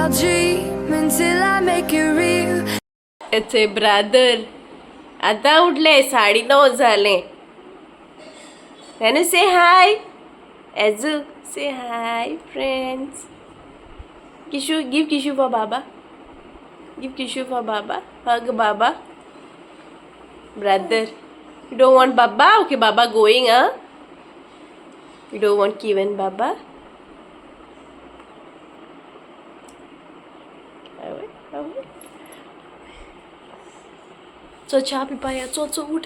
I'll dream until I make it real. It's a brother. आता उठले 9:30 झाले. Can you say hi? Azu, say hi, friends. Kishu, give Kishu for Baba. Give Kishu for Baba. Hug Baba. Brother. You don't want Baba? Okay, Baba going, huh? You don't want Kivan Baba? चल चहा P पाया चल चल उठ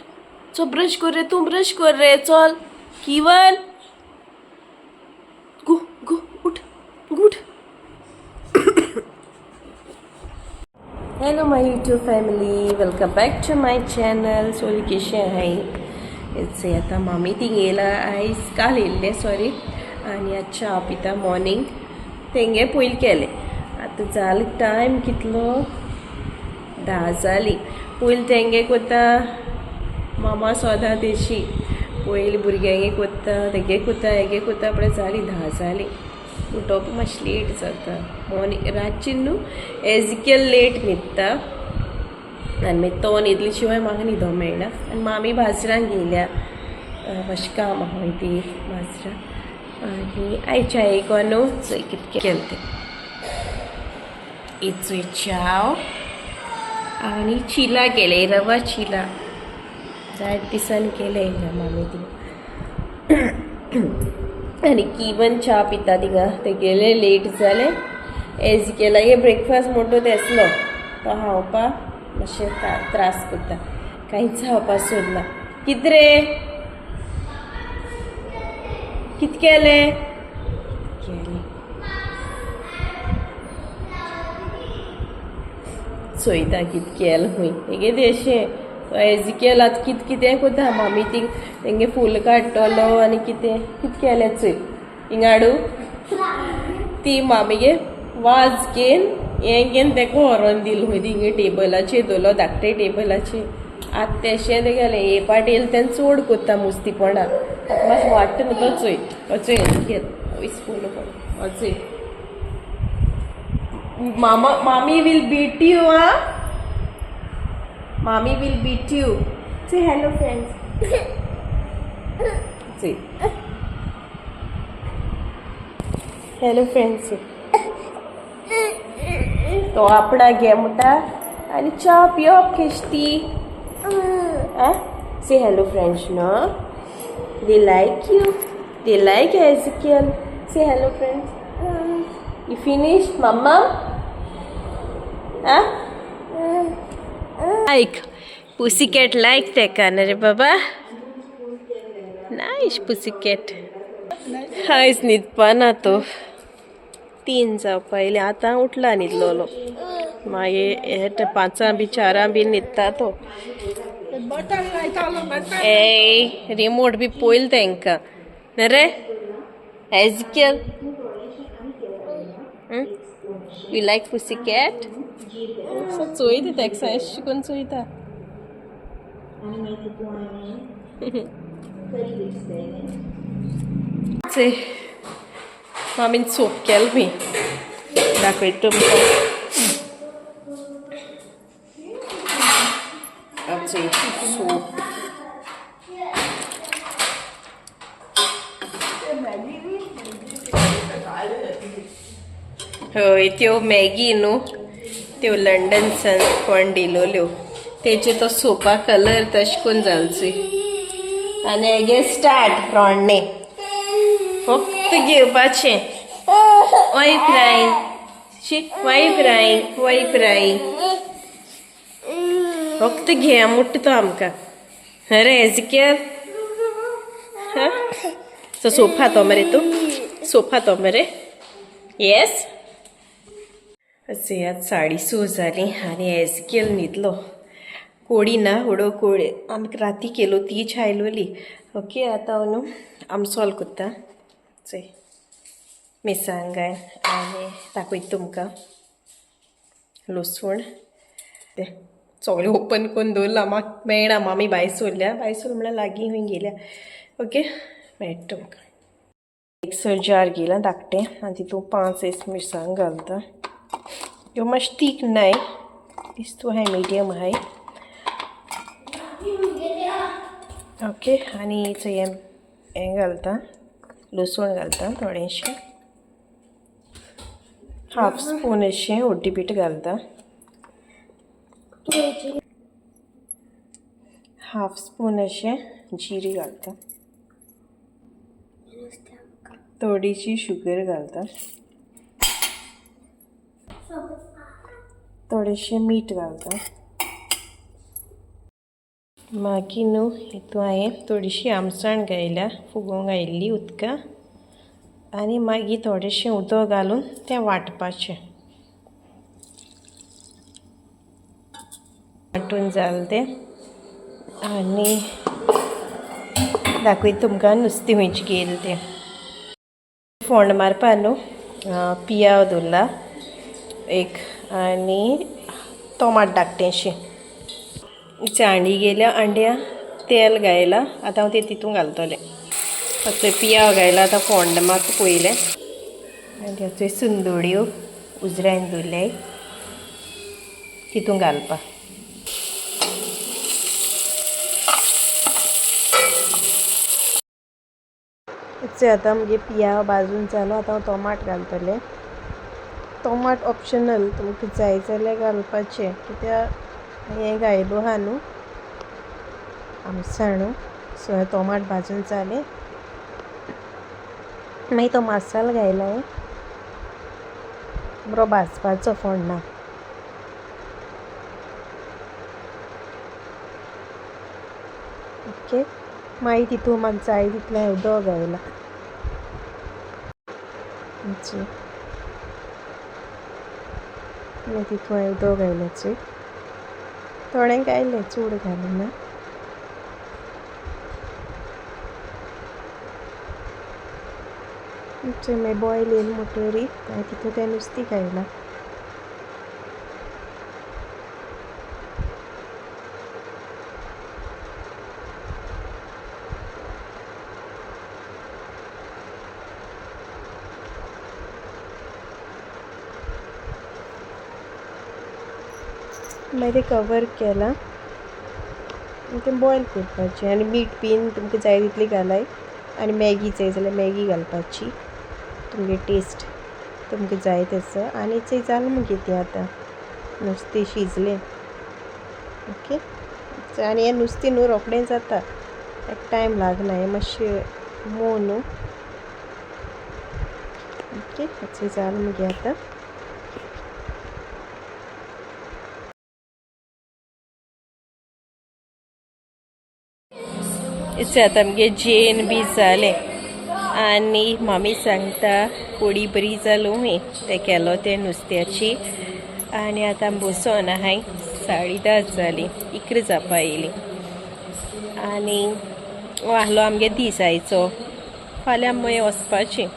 चल brush कर रे तू brush कर रे चल किवन गो गो उठ good hello my YouTube family welcome back to my channel sorry कशी आहे इथे आता मामी ती गेला आयज काल येयल्ले सॉरी आणि आज चहा पिता मॉर्निंग तेंगे पयलीं केले आता जाल टायम कितलो 10 जाली पयलीं तेंगे कोत्ता मामा सोदा तेशी पयलीं भुरग्यांगे कोत्ता तेगे कोत्ता हेगे कोत्ता पण जाली 10 जाली उठोवप मातशें लेट जाता मॉर्निंग रातची न्हू एजिकल लेट न्हिदता आनी मागीर तो न्हिदले शिवाय म्हाका न्हिदो मेळना आनी मामी बाजरांक गेल्या मातशें काम आहा ती बाजरां आनी आयच्या एक न्हू चोय कितें केलें तें इचोय चाव आणि चिला केले रवा चिला जायत दिसान केले हिंगा मामी ती आणि किवन च्या पिता तिंगा ते गेले लेट जाले एज केला हे ब्रेकफास्ट मोठो तेसलो तो खावपा मातशें त्रास करता कांयच खावपा सोदना कित रे कित केले चोयता कित केलें खूंय हेगे तेशें एजिकेल आतां कितें कोत्ता मामी ती तेंगे फूल काडटलो आनी कितें केलें चोय हिंगाडू ती मामीगे वाज घेन हें घेन तेका व्हरोन दिल खंय थिंगे टेबलाचेर दवरलो धाकटे टेबलाचेर आतां तेशें तेगेलें हे पाट येयलें तेन्ना चड कोत्ता मुस्तीपणां ताका मातशें वाडटा न्हू तो चोय वचोय एजिकेल स्पून वचोय Mommy will beat you, huh? Mommy will beat you. Say hello, friends. Say hello, friends. तो आपणा घे म्हणटा आनी च्या पिवप केशती से hello friends no they like you they like एजिकेल से hello friends You finished, Mama? Huh? Like pussycat like teka na re baba. Nice pussycat. Hays न्हिदपा ना तो 3 जाव पयलीं आतां उठला न्हिदलोलो मागीर 5 बी 4 बी न्हिदता तो ए रिमोट बी पयलीं तेंकां रे एजिकेल You like pussycat? So चोयता तेका अशें करून चोयता मामीन सोप केलें मी दाखयता तुमकां सोप हय त्यो मॅगी न्हू त्यो लंडन सन कोण दिलोल्यो तेचे तो सोपा कलर तशें करून जालची आनी हेगे स्टार्ट रोडणे फक्त घेवपाचें वायफ राईन वायफ राईन फक्त घे मुट्टा तो आमकां अरे एजिकेल सो सोफा तो मरे तू सोफा तो मरे येस असे आज 6:30 जाली आनी एजिकेल न्हिदलो कोडी ना उडो कोडी आमी राती केलो तीच आयलोली ओके आतां न्हू आमसोल कोत्ता चोय मिरसांगाय आनी दाखयता तुमकां लसूण ते सगळें ओपन करून दवरला म्हाका मेळना मामी भायर सोडल्या म्हळ्यार लागीं खंय गेल्या ओके मेळटा तुमकां मिक्सर जार घेला धाकटें आनी तितून 5-6 मिरसांग घालता ह्यो मातशें तीख नाय दिसतो हाय मिडियम हाय ओके आनी हें घालता लसूण घालता थोडेंशें हाफ स्पून अशें हळदी पीठ घालता हाफ स्पून अशें जिरी घालता थोडीशी शुगर घालता थोडेशें मीठ घालता मागीर न्हू हितून हांवें थोडीशी आमसाण घायल्या फुगोवंक घायिल्ली उदका आनी मागीर थोडेशें उदक घालून तें वांटपाचें वांटून जालें तें आनी दाखयता तुमकां नुस्तें खंयचें घेयलें तें फोंड मारपा न्हू पियाव दवरला एक आनी टोमाट धाकटेंशें अंडी गेल्या अंड्या तेल घायला आतां हांव तें तितून घालतलें फक्त पियाव घायला आतां फोंड मात पयलें आनी हाचो सुंदोड्यो उजऱ्यान दवरल्याय तितून घालपा आतां म्हणजे पियाव भाजून जालो आतां हांव टोमाट घालतलें टोमाट ऑप्शनल तुमकां जाय जाल्यार घालपाचें कित्याक हें घायलो आहा न्हू आमसाण सो टोमाट भाजून जालें मागीर तो मसालो घायला हांवें बरो भाजपाचो फोण्णां ओके मागीर तितून म्हाका जाय तितलें उदक घायला मागीर तितून हांवें उदक घायलें चोय थोडें घायलें चड घालूं ना मागीर बॉयल येयलें म्हणटरी हांवें तितून तें नुस्तें घायलां मागीर तें कवर केलां आनी तें बॉयल करपाचें आनी मीठ बीन तुमकां जाय तितली घालाय आनी मॅगी जाय जाल्यार मॅगी घालपाची तुमगे टेस्ट तुमकां जाय तसो आनी चंय जालें मगे तें आतां नुस्तें शिजलें ओके आनी हें नुस्तें न्हू रोखडें जाता एक टायम लागना हें मातशें मोव न्हू ओके हें जालें मगे आतां आतां आमगे जेन बी जालें आनी मामी सांगता कोडी बरी जालो हुंय तें केलो तें नुस्त्याची आनी आतां बसोन आहाय 10:30 जालीं 11 जावपा येयलीं आनी आहलो आमगे दीस आयचो फाल्यां मागीर वचपाचें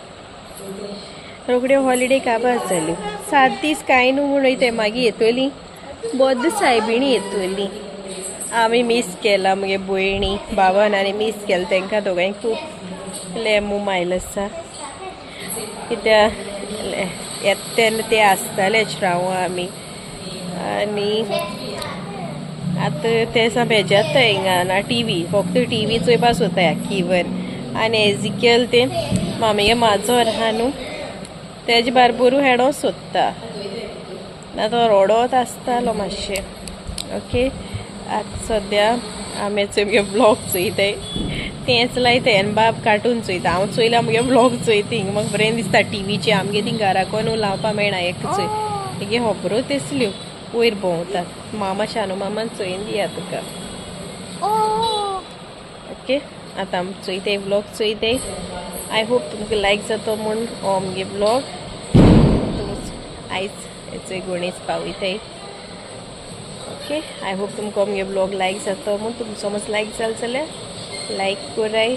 रोखड्यो हॉलिडे काबार जाल्यो 7 दीस कांय न्हू म्हूण वयताय मागीर येतलीं बोद्द सायबिणी येतलीं आमी मिस केला मुगे भयणी भावान आनी मिस केला तांकां दोगांय खूब लेमू मायल आसा कित्याक येता तेन्ना ते आसतालेच रावूं आमी आनी आतां ते सा बेजारता हिंगा ना टीव्ही फक्त टीव्ही चोयपा सोदता इवन आनी एजिकल ते मामगे माजोर आहा न्हू तेजे बारबरू हेडो सोदता ना तो रोडोत आसतालो मातशें ओके आतां सद्या आमी चोय ब्लॉग चोयताय तेंच लायताय आनी बाब कार्टून चोयता हांव चोयल्यार मुगे ब्लॉग चोयता हिंगा म्हाका बरें दिसता टीव्हीचेर आमगे तीं घराको न्हू लावपा मेळना एक चोय तेगे होबरो तेसल्यो वयर भोंवतात मामा शानू मामान चोयन दिया तुका ओके आतां आमी चोयताय ब्लॉग चोयताय आय होप तुमकां लायक जातो म्हूण हो आमगे ब्लॉग आयज हेचोय गणेश पावयताय ओके आय होप तुमकां मुगे ब्लॉग लायक जातो म्हूण तुमकां समज लायक जालें जाल्यार लायक कोराय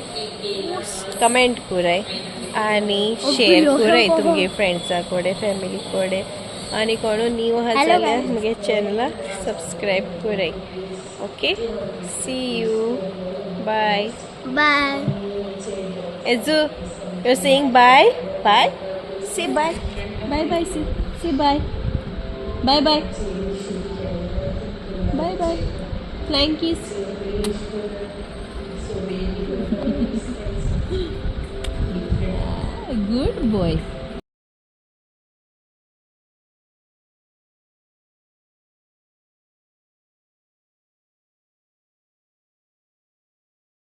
कमेंट कोराय आनी शेअर कोराय तुमगे फ्रेंड्सां कोडे फॅमिली कोडे आनी कोणू न्यू आहा जाल्यार मुगे चॅनला सब्सक्रायब कोराय okay see you bye Bye. Ezu, you're saying bye? Bye? Say bye. Bye bye. Say bye. Bye bye bye bye flying kiss good boy